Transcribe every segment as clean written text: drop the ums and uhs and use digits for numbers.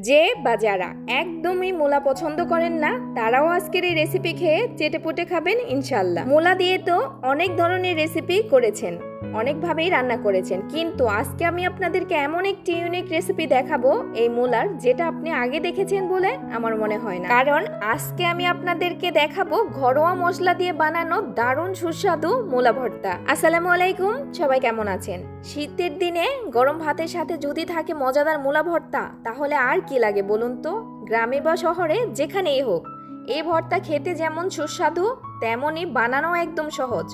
যে বা যারা একদমই মূলা পছন্দ করেন না তারাও আজকের এই রেসিপি খেয়ে চেটেপুটে খাবেন ইনশাল্লাহ। মূলা দিয়ে তো অনেক ধরনের রেসিপি করেছেন, অনেকভাবেই রান্না করেছেন, কিন্তু আজকে আমি আপনাদেরকে এমন একটি ইউনিক রেসিপি দেখাবো এই মূলার, যেটা আপনি আগে দেখেছেন বলে আমার মনে হয় না। কারণ আজকে আমি আপনাদেরকে দেখাবো ঘরোয়া মশলা দিয়ে বানানো দারুণ সুস্বাদু মূলা ভর্তা। আসসালামু আলাইকুম, সবাই কেমন আছেন? শীতের দিনে গরম ভাতের সাথে যদি থাকে মজাদার মূলা ভর্তা, তাহলে আর কি লাগে বলুন তো? গ্রামে বা শহরে যেখানেই হোক, এই ভর্তা খেতে যেমন সুস্বাদু তেমনই বানানো একদম সহজ।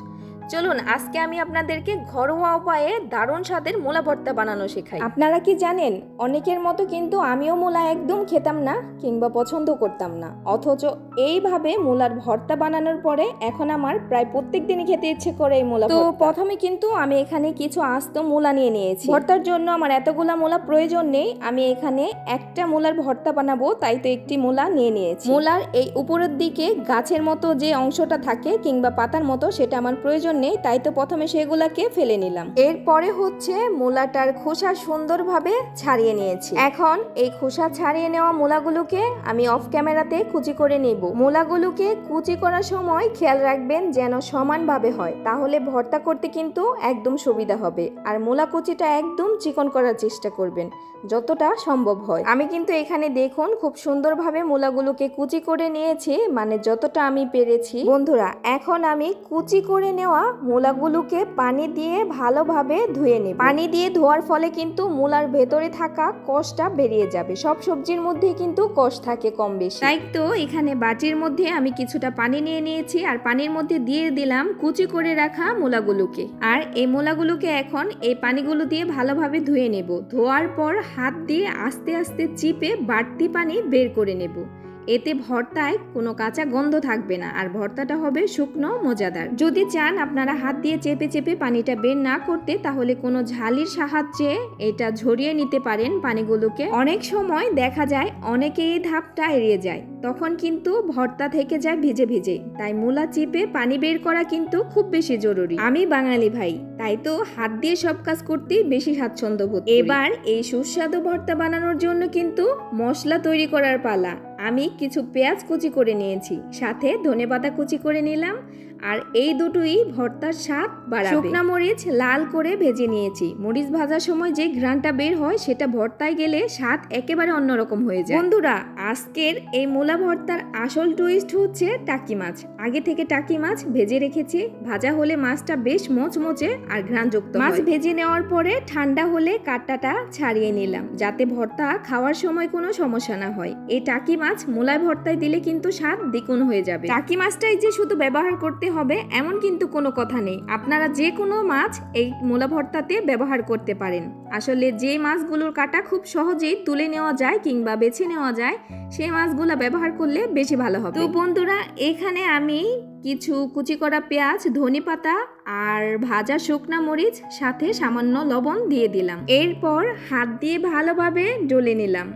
চলুন আজকে আমি আপনাদেরকে ঘরোয়া উপায়ে দারুণ স্বাদের মূলা ভর্তা বানানো শেখাই। আপনারা কি জানেন, অনেকের মতো কিন্তু আমিও মূলা একদম খেতাম না কিংবা পছন্দ করতাম না, অথচ এইভাবে মূলার ভর্তা বানানোর পরে এখন আমার প্রায় প্রত্যেক দিনই খেতে ইচ্ছে করে এই মূলা। তো প্রথমে কিন্তু আমি এখানে কিছু আস্ত মূলা নিয়ে নিয়েছি। ভর্তার জন্য আমার এতগুলা মূলা প্রয়োজন নেই, আমি এখানে একটা মূলার ভর্তা বানাবো, তাই তো একটি মূলা নিয়ে নিয়েছি। মূলার এই উপরের দিকে গাছের মতো যে অংশটা থাকে কিংবা পাতার মতো, সেটা আমার প্রয়োজন নেই, তাই তো প্রথমে সেগুলাকে ফেলে নিলাম। এরপরে হচ্ছে মূলাটার খোসা সুন্দরভাবে ছাড়িয়ে নিয়েছি। এখন এই খোসা ছাড়িয়ে নেওয়া মূলাগুলোকে আমি অফ ক্যামেরাতে কুচি করে নেব। মূলাগুলোকে কুচি করার সময় খেয়াল রাখবেন যেন সমানভাবে হয়, তাহলে ভর্তা করতে কিন্তু একদম সুবিধা হবে। আর মূলা কুচিটা একদম চিকন করার চেষ্টা করবেন যতটা সম্ভব হয়। আমি কিন্তু এখানে দেখুন খুব সুন্দরভাবে মূলাগুলোকে কুচি করে নিয়েছি, মানে যতটা আমি পেরেছি। বন্ধুরা, এখন আমি কুচি করে নেওয়া মূলাগুলোকে পানি দিয়ে ভালোভাবে ধুয়ে নেব। পানি দিয়ে ধোয়ার ফলে কিন্তু মূলার ভেতরে থাকা কষটা বেরিয়ে যাবে। সব সবজির মধ্যে কিন্তু কষ থাকে কম বেশি, তাই তো এখানে বাটির মধ্যে আমি কিছুটা পানি নিয়ে নিয়েছি আর পানির মধ্যে দিয়ে দিলাম কুচি করে রাখা মূলাগুলোকে। আর এই মূলাগুলোকে এখন এই পানিগুলো দিয়ে ভালোভাবে ধুয়ে নেব। ধোয়ার পর হাত দিয়ে আস্তে আস্তে চিপে বাড়তি পানি বের করে নেব। এতে ভর্তায় কোনো কাঁচা গন্ধ থাকবে না আর ভর্তাটা হবে শুকনো মজাদার। যদি চান আপনারা হাত দিয়ে চেপে চেপে পানিটা বের না করতে, তাহলে কোনো ঝালির সাহায্যে এটা ঝরিয়ে নিতে পারেন পানিগুলোকে। অনেক সময় দেখা যায় অনেকে এই ধাপটা এড়িয়ে যায়, তখন কিন্তু ভর্তা থেকে যায় ভিজে ভিজে। তাই মূলা চিপে পানি বের করা কিন্তু খুব বেশি জরুরি। আমি বাঙালি ভাই, তাই তো হাত দিয়ে সব কাজ করতেই বেশি স্বাচ্ছন্দ্য বোধ করি। এবার এই সুস্বাদু ভর্তা বানানোর জন্য কিন্তু মশলা তৈরি করার পালা। আমি কিছু পেঁয়াজ কুচি করে নিয়েছি, সাথে ধনেপাতা কুচি করে নিলাম, আর এই দুটোই ভর্তার স্বাদ বাড়াবে। শুকনা মরিচ লাল করে ভেজে নিয়েছি। মরিচ ভাজার সময় যে ঘ্রাণটা বের হয় সেটা ভর্তায় গেলে স্বাদ একেবারে অন্যরকম হয়ে যায়। বন্ধুরা, আজকের এই মূলা ভর্তার আসল টুইস্ট হচ্ছে টাকি মাছ। আগে থেকে টাকি মাছ ভেজে রেখেছি, ভাজা হলে মাছটা বেশ মচমচে আর ঘ্রাণযুক্ত। মাছ ভেজে নেওয়ার পরে ঠান্ডা হলে কাঁটাটা ছাড়িয়ে নিলাম, যাতে ভর্তা খাওয়ার সময় কোনো সমস্যা না হয়। এই টাকি মাছ মূলায় ভর্তায় দিলে কিন্তু স্বাদ দ্বিগুণ হয়ে যাবে। টাকি মাছটাই যে শুধু ব্যবহার করতে হবে এমন কিন্তু কোনো কথা নেই, আপনারা যে কোনো মাছ এই মূলা ভর্তাতে ব্যবহার করতে পারেন। আসলে যে মাছগুলোর কাটা খুব সহজেই তুলে নেওয়া যায় কিংবা বেছে নেওয়া যায়, সেই মাছগুলো ব্যবহার করলে বেশি ভালো হবে। তো বন্ধুরা, এখানে আমি কিছু কুচি করা পেঁয়াজ, ধনেপাতা আর ভাজা শুকনা মরিচ সাথে সামান্য লবণ দিয়ে দিলাম। এরপর হাত দিয়ে ভালোভাবে ডলে নিলাম।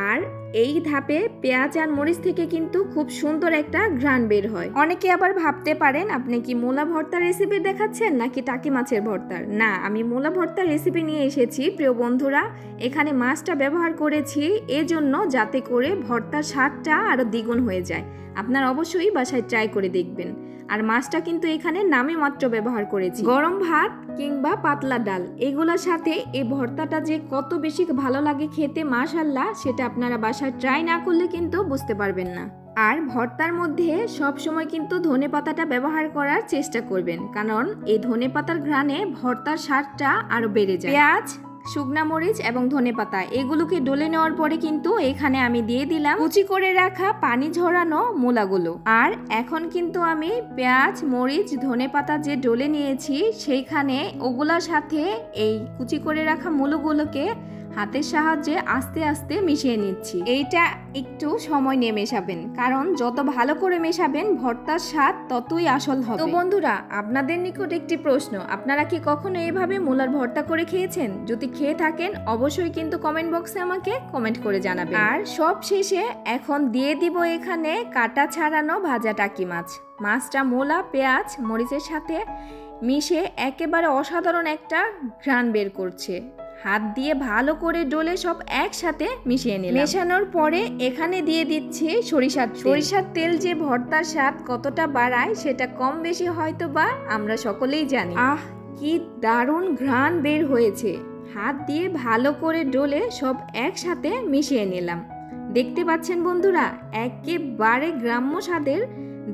আর এই ধাপে পেঁয়াজ আর মরিচ থেকে কিন্তু খুব সুন্দর একটা ঘ্রাণ বের হয়। অনেকে আবার ভাবতে পারেন আপনি কি মূলা ভর্তার রেসিপি দেখাচ্ছেন নাকি টাকি মাছের ভর্তার। না, আমি মূলা ভর্তার রেসিপি নিয়ে এসেছি প্রিয় বন্ধুরা। এখানে মাছটা ব্যবহার করেছি এজন্য যাতে করে ভর্তার স্বাদটা আরো দ্বিগুণ হয়ে যায়। আপনারা অবশ্যই বাসায় ট্রাই করে দেখবেন। আর মাছটা কিন্তু এখানে নামে মাত্র ব্যবহার করেছি। গরম ভাত কিংবা পাতলা ডাল এগুলোর সাথে এই ভর্তাটা যে কত বেশি ভালো লাগে খেতে, মাশাআল্লাহ, সেটা আপনারা বাসায় ট্রাই না করলে কিন্তু বুঝতে পারবেন না। আর ভর্তার মধ্যে সব সময় কিন্তু ধনেপাতাটা ব্যবহার করার চেষ্টা করবেন, কারণ এই ধনেপাতার ঘ্রাণে ভর্তার স্বাদটা আরো বেড়ে যায়। পেঁয়াজ, শুকনা মরিচ এবং ধনেপাতা এগুলোকে ডলে নেওয়ার পরে কিন্তু এখানে আমি দিয়ে দিলাম কুচি করে রাখা পানি ঝরানো মূলাগুলো। আর এখন কিন্তু আমি পেঁয়াজ, মরিচ, ধনেপাতা যে ডলে নিয়েছি সেইখানে ওগুলোর সাথে এই কুচি করে রাখা মূলগুলোকে হাতের সাহায্যে আস্তে আস্তে মিশিয়ে নিচ্ছি। এইটা একটু সময় নিয়ে মেশাবেন, কারণ যত ভালো করে মেশাবেন ভর্তার স্বাদ ততই আসল হবে। তো বন্ধুরা, আপনাদের নিকট একটি প্রশ্ন, আপনারা কি কখনো এইভাবে মূলার ভর্তা করে খেয়েছেন? যদি খেয়ে থাকেন অবশ্যই কিন্তু কমেন্ট বক্সে আমাকে কমেন্ট করে জানাবেন। আর সব শেষে এখন দিয়ে দিব এখানে কাটা ছাড়ানো ভাজা টাকি মাছ। মাছটা মূলা, পেঁয়াজ, মরিচের সাথে মিশে একেবারে অসাধারণ একটা ঘ্রাণ বের করছে। হাত দিয়ে ভালো করে ডলে সব একসাথে মিশিয়ে নিলাম। মেশানোর পরে এখানে দিয়ে দিচ্ছি সরিষার তেল যে ভর্তার স্বাদ কতটা বাড়ায় সেটা কম বেশি হয়তো বা আমরা সকলেই জানি। কি দারুণ ঘ্রাণ বের হয়েছে। হাত দিয়ে ভালো করে ডলে সব একসাথে মিশিয়ে নিলাম। দেখতে পাচ্ছেন বন্ধুরা, একেবারে গ্রাম্য স্বাদের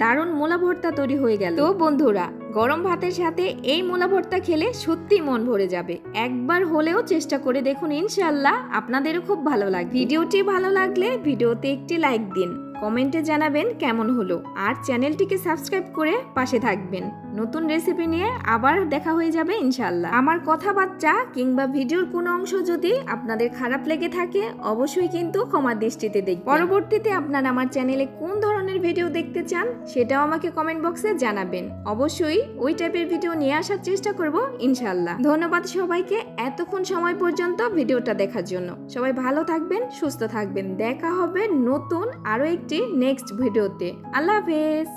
দারুণ মূলা ভর্তা তৈরি হয়ে গেল। তো বন্ধুরা, গরম ভাতের সাথে এই মূলা ভর্তা খেলে সত্যি মন ভরে যাবে। একবার হলেও চেষ্টা করে দেখুন, ইনশাআল্লাহ আপনাদেরও খুব ভালো লাগবে। ভিডিওটি ভালো লাগলে ভিডিওতে একটি লাইক দিন, কমেন্টে জানাবেন কেমন হলো, আর চ্যানেলটিকে সাবস্ক্রাইব করে পাশে থাকবেন। নতুন রেসিপি নিয়ে আবার দেখা হয়ে যাবে ইনশাআল্লাহ। আমার কথাবার্তা কিংবা ভিডিওর কোনো অংশ যদি আপনাদের খারাপ লেগে থাকে অবশ্যই কিন্তু ক্ষমার দৃষ্টিতে দেখবেন। পরবর্তীতে আপনারা আমার চ্যানেলে কোন ধরনের ভিডিও দেখতে চান সেটাও আমাকে কমেন্ট বক্সে জানাবেন। অবশ্যই ওই টাইপের ভিডিও নিয়ে আসার চেষ্টা করব ইনশাআল্লাহ। ধন্যবাদ সবাইকে এতক্ষণ সময় পর্যন্ত ভিডিওটা দেখার জন্য। সবাই ভালো থাকবেন, সুস্থ থাকবেন। দেখা হবে নতুন আরো একটি নেক্সট ভিডিওতে। আল্লাহ হাফেজ।